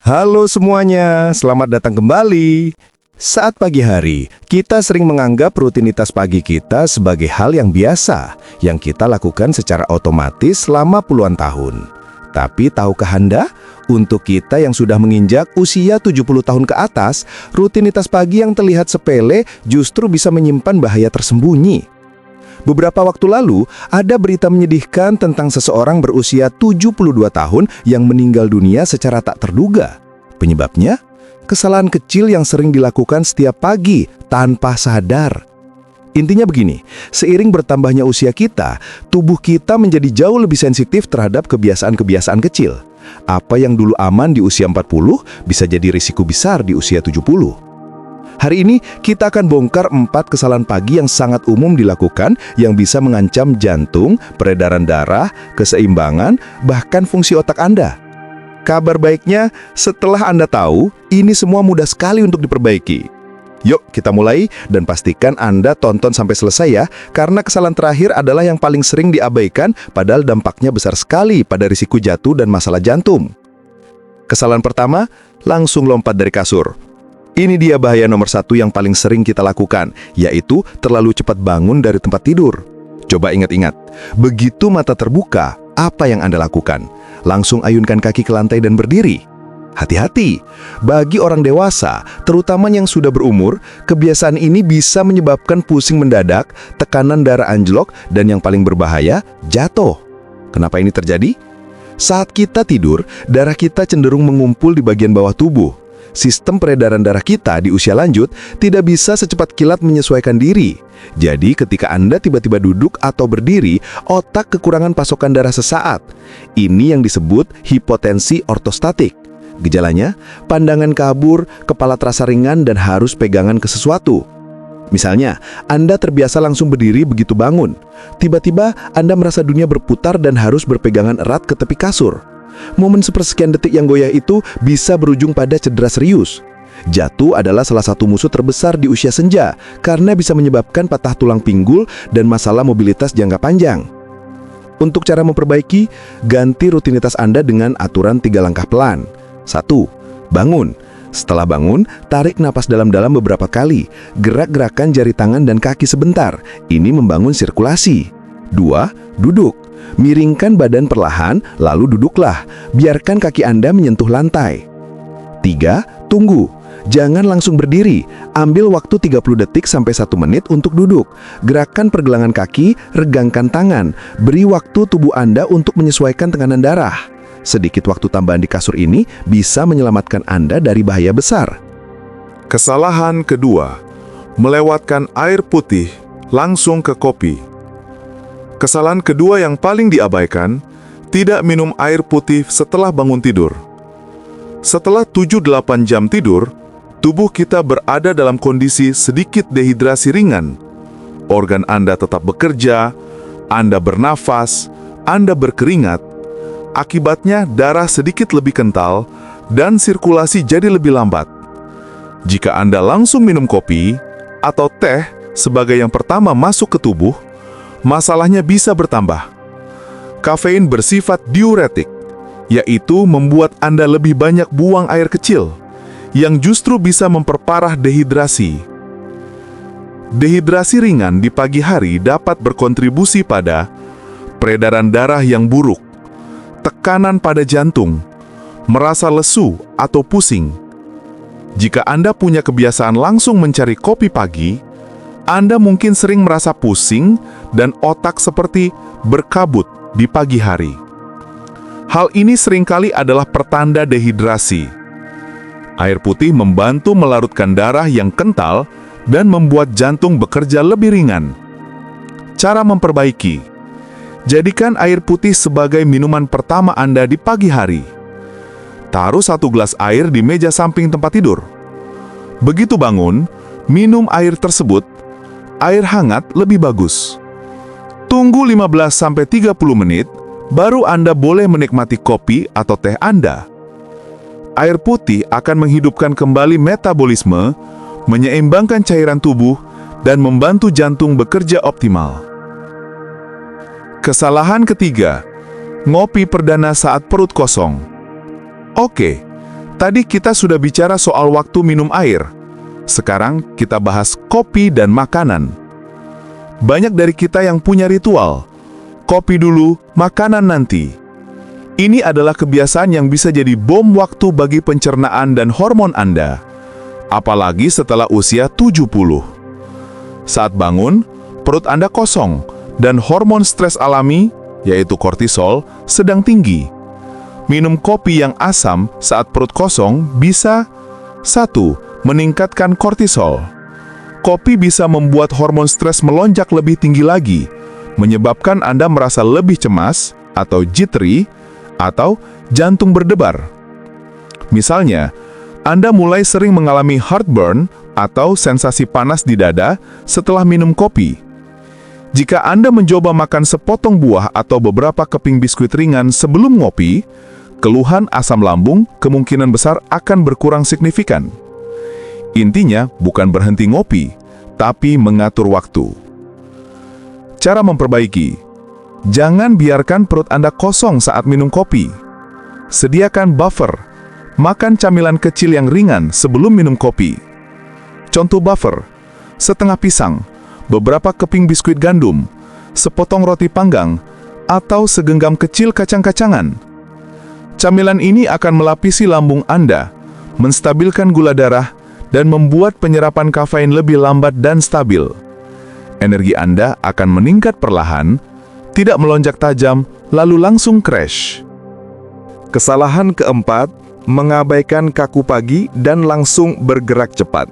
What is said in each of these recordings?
Halo semuanya, selamat datang kembali. Saat pagi hari, kita sering menganggap rutinitas pagi kita sebagai hal yang biasa, yang kita lakukan secara otomatis selama puluhan tahun. Tapi tahukah Anda, untuk kita yang sudah menginjak usia 70 tahun ke atas, rutinitas pagi yang terlihat sepele justru bisa menyimpan bahaya tersembunyi. Beberapa waktu lalu, ada berita menyedihkan tentang seseorang berusia 72 tahun yang meninggal dunia secara tak terduga. Penyebabnya? Kesalahan kecil yang sering dilakukan setiap pagi tanpa sadar. Intinya begini, seiring bertambahnya usia kita, tubuh kita menjadi jauh lebih sensitif terhadap kebiasaan-kebiasaan kecil. Apa yang dulu aman di usia 40 bisa jadi risiko besar di usia 70. Hari ini kita akan bongkar 4 kesalahan pagi yang sangat umum dilakukan yang bisa mengancam jantung, peredaran darah, keseimbangan, bahkan fungsi otak Anda. Kabar baiknya, setelah Anda tahu, ini semua mudah sekali untuk diperbaiki. Yuk kita mulai dan pastikan Anda tonton sampai selesai ya, karena kesalahan terakhir adalah yang paling sering diabaikan padahal dampaknya besar sekali pada risiko jatuh dan masalah jantung. Kesalahan pertama, langsung lompat dari kasur. Ini dia bahaya nomor 1 yang paling sering kita lakukan, yaitu terlalu cepat bangun dari tempat tidur. Coba ingat-ingat, begitu mata terbuka, apa yang Anda lakukan? Langsung ayunkan kaki ke lantai dan berdiri. Hati-hati, bagi orang dewasa, terutama yang sudah berumur, kebiasaan ini bisa menyebabkan pusing mendadak, tekanan darah anjlok, dan yang paling berbahaya, jatuh. Kenapa ini terjadi? Saat kita tidur, darah kita cenderung mengumpul di bagian bawah tubuh. Sistem peredaran darah kita di usia lanjut tidak bisa secepat kilat menyesuaikan diri. Jadi ketika Anda tiba-tiba duduk atau berdiri, otak kekurangan pasokan darah sesaat. Ini yang disebut hipotensi ortostatik. Gejalanya, pandangan kabur, kepala terasa ringan dan harus pegangan ke sesuatu. Misalnya, Anda terbiasa langsung berdiri begitu bangun. Tiba-tiba Anda merasa dunia berputar dan harus berpegangan erat ke tepi kasur. Momen sepersekian detik yang goyah itu bisa berujung pada cedera serius. Jatuh adalah salah satu musuh terbesar di usia senja karena bisa menyebabkan patah tulang pinggul dan masalah mobilitas jangka panjang. Untuk cara memperbaiki, ganti rutinitas Anda dengan aturan 3 langkah pelan. 1. Bangun. Setelah bangun, tarik napas dalam-dalam beberapa kali. Gerak-gerakan jari tangan dan kaki sebentar. Ini membangun sirkulasi. 2. Duduk. Miringkan badan perlahan, lalu duduklah. Biarkan kaki Anda menyentuh lantai. 3. Tunggu. Jangan langsung berdiri. Ambil waktu 30 detik sampai 1 menit untuk duduk. Gerakan pergelangan kaki, regangkan tangan. Beri waktu tubuh Anda untuk menyesuaikan tekanan darah. Sedikit waktu tambahan di kasur ini bisa menyelamatkan Anda dari bahaya besar. Kesalahan kedua, melewatkan air putih langsung ke kopi. Kesalahan kedua yang paling diabaikan, tidak minum air putih setelah bangun tidur. Setelah 7-8 jam tidur, tubuh kita berada dalam kondisi sedikit dehidrasi ringan. Organ Anda tetap bekerja, Anda bernafas, Anda berkeringat. Akibatnya darah sedikit lebih kental dan sirkulasi jadi lebih lambat. Jika Anda langsung minum kopi atau teh sebagai yang pertama masuk ke tubuh, masalahnya bisa bertambah. Kafein bersifat diuretik, yaitu membuat Anda lebih banyak buang air kecil, yang justru bisa memperparah dehidrasi. Dehidrasi ringan di pagi hari dapat berkontribusi pada peredaran darah yang buruk, tekanan pada jantung, merasa lesu atau pusing. Jika Anda punya kebiasaan langsung mencari kopi pagi, Anda mungkin sering merasa pusing dan otak seperti berkabut di pagi hari. Hal ini seringkali adalah pertanda dehidrasi. Air putih membantu melarutkan darah yang kental dan membuat jantung bekerja lebih ringan. Cara memperbaiki: jadikan air putih sebagai minuman pertama Anda di pagi hari. Taruh 1 gelas air di meja samping tempat tidur. Begitu bangun, minum air tersebut. Air hangat lebih bagus. Tunggu 15-30 menit, baru Anda boleh menikmati kopi atau teh Anda. Air putih akan menghidupkan kembali metabolisme, menyeimbangkan cairan tubuh, dan membantu jantung bekerja optimal. Kesalahan ketiga, ngopi perdana saat perut kosong. Oke, Tadi kita sudah bicara soal waktu minum air. Sekarang kita bahas kopi dan makanan. Banyak dari kita yang punya ritual. Kopi dulu, makanan nanti. Ini adalah kebiasaan yang bisa jadi bom waktu bagi pencernaan dan hormon Anda. Apalagi setelah usia 70. Saat bangun, perut Anda kosong dan hormon stres alami, yaitu kortisol, sedang tinggi. Minum kopi yang asam saat perut kosong bisa 1. Meningkatkan kortisol. Kopi bisa membuat hormon stres melonjak lebih tinggi lagi, menyebabkan Anda merasa lebih cemas atau jittery atau jantung berdebar. Misalnya, Anda mulai sering mengalami heartburn atau sensasi panas di dada setelah minum kopi. Jika Anda mencoba makan sepotong buah atau beberapa keping biskuit ringan sebelum ngopi, keluhan asam lambung kemungkinan besar akan berkurang signifikan. Intinya bukan berhenti ngopi, tapi mengatur waktu. Cara memperbaiki: jangan biarkan perut Anda kosong saat minum kopi. Sediakan buffer, makan camilan kecil yang ringan sebelum minum kopi. Contoh buffer: setengah pisang, beberapa keping biskuit gandum, sepotong roti panggang, atau segenggam kecil kacang-kacangan. Camilan ini akan melapisi lambung Anda, menstabilkan gula darah, dan membuat penyerapan kafein lebih lambat dan stabil. Energi Anda akan meningkat perlahan, tidak melonjak tajam, lalu langsung crash. Kesalahan keempat, mengabaikan kaku pagi dan langsung bergerak cepat.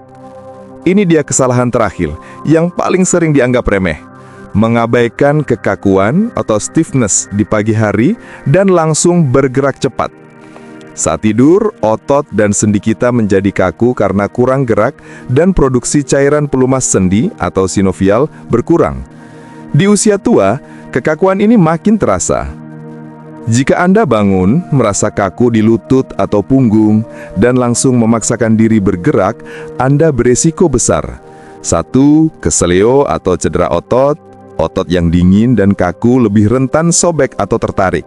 Ini dia kesalahan terakhir, yang paling sering dianggap remeh. Mengabaikan kekakuan atau stiffness di pagi hari dan langsung bergerak cepat. Saat tidur, otot dan sendi kita menjadi kaku karena kurang gerak dan produksi cairan pelumas sendi atau sinovial berkurang. Di usia tua, kekakuan ini makin terasa. Jika Anda bangun, merasa kaku di lutut atau punggung, dan langsung memaksakan diri bergerak, Anda beresiko besar. 1. Keseleo atau cedera otot. Otot yang dingin dan kaku lebih rentan sobek atau tertarik.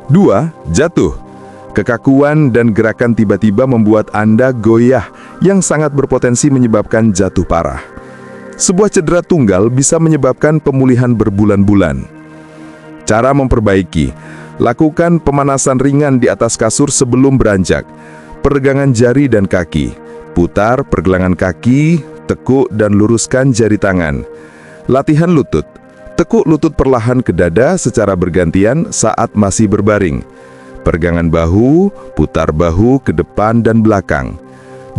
2. Jatuh. Kekakuan dan gerakan tiba-tiba membuat Anda goyah, yang sangat berpotensi menyebabkan jatuh parah. Sebuah cedera tunggal bisa menyebabkan pemulihan berbulan-bulan. Cara memperbaiki: lakukan pemanasan ringan di atas kasur sebelum beranjak. Peregangan jari dan kaki. Putar pergelangan kaki, tekuk dan luruskan jari tangan. Latihan lutut. Tekuk lutut perlahan ke dada secara bergantian saat masih berbaring. Peregangan bahu, putar bahu ke depan dan belakang.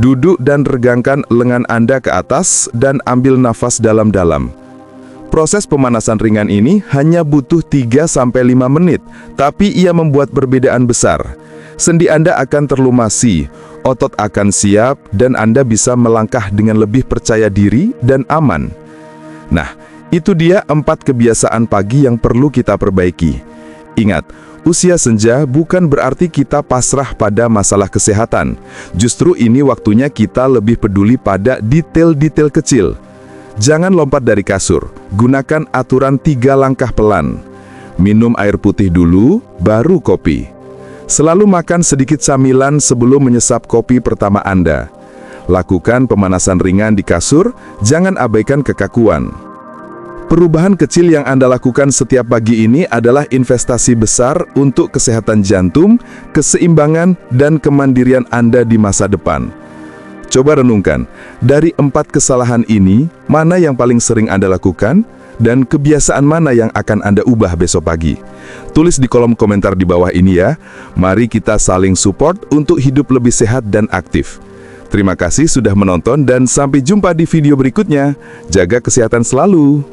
Duduk dan regangkan lengan Anda ke atas dan ambil nafas dalam-dalam. Proses pemanasan ringan ini hanya butuh 3-5 menit, tapi ia membuat perbedaan besar. Sendi Anda akan terlumasi, otot akan siap, dan Anda bisa melangkah dengan lebih percaya diri dan aman. Nah, itu dia 4 kebiasaan pagi yang perlu kita perbaiki. Ingat, usia senja bukan berarti kita pasrah pada masalah kesehatan. Justru ini waktunya kita lebih peduli pada detail-detail kecil. Jangan lompat dari kasur. Gunakan aturan 3 langkah pelan. Minum air putih dulu, baru kopi. Selalu makan sedikit camilan sebelum menyesap kopi pertama Anda. Lakukan pemanasan ringan di kasur, jangan abaikan kekakuan. Perubahan kecil yang Anda lakukan setiap pagi ini adalah investasi besar untuk kesehatan jantung, keseimbangan, dan kemandirian Anda di masa depan. Coba renungkan, dari 4 kesalahan ini, mana yang paling sering Anda lakukan, dan kebiasaan mana yang akan Anda ubah besok pagi? Tulis di kolom komentar di bawah ini ya. Mari kita saling support untuk hidup lebih sehat dan aktif. Terima kasih sudah menonton dan sampai jumpa di video berikutnya. Jaga kesehatan selalu.